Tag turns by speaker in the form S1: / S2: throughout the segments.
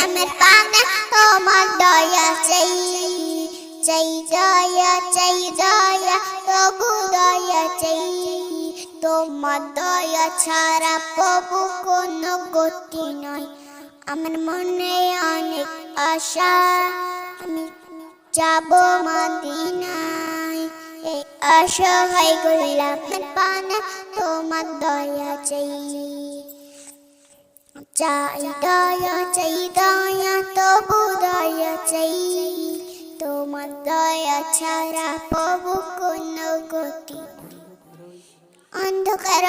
S1: আমার পানে তোমার দয়া চাই চাই দয়া চাই দয়া তবু দয়া চাই তোমার দয়া ছাড়া প্রভু কোনো গতি নয় আমার মনে অনেক আশা আমি যাব মদিনায় এই অসহায় গোলাপের পানে তোমার দয়া চাই চাই দয়া তবু দয়া চাই তোমার দয়া ছাড়া প্রভু কোনো গতি অন্ধকার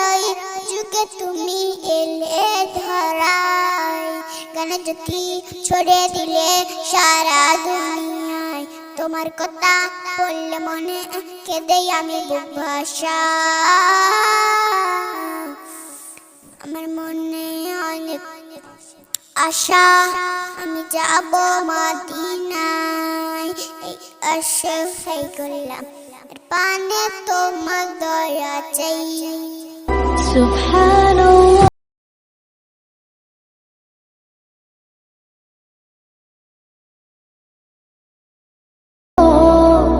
S1: যুগে তুমি এলে ধরায় গান জ্যোতি ছড়ে দিলে সারা দুনিয়ায় তোমার কথা বললে মনে কেঁদে আমি বুক ভাষা আমার মনে অনেক আশা আমি যাব মদিনায় এই অসহায় গোলাপের পানে তোমার দয়া চাই
S2: সুবহান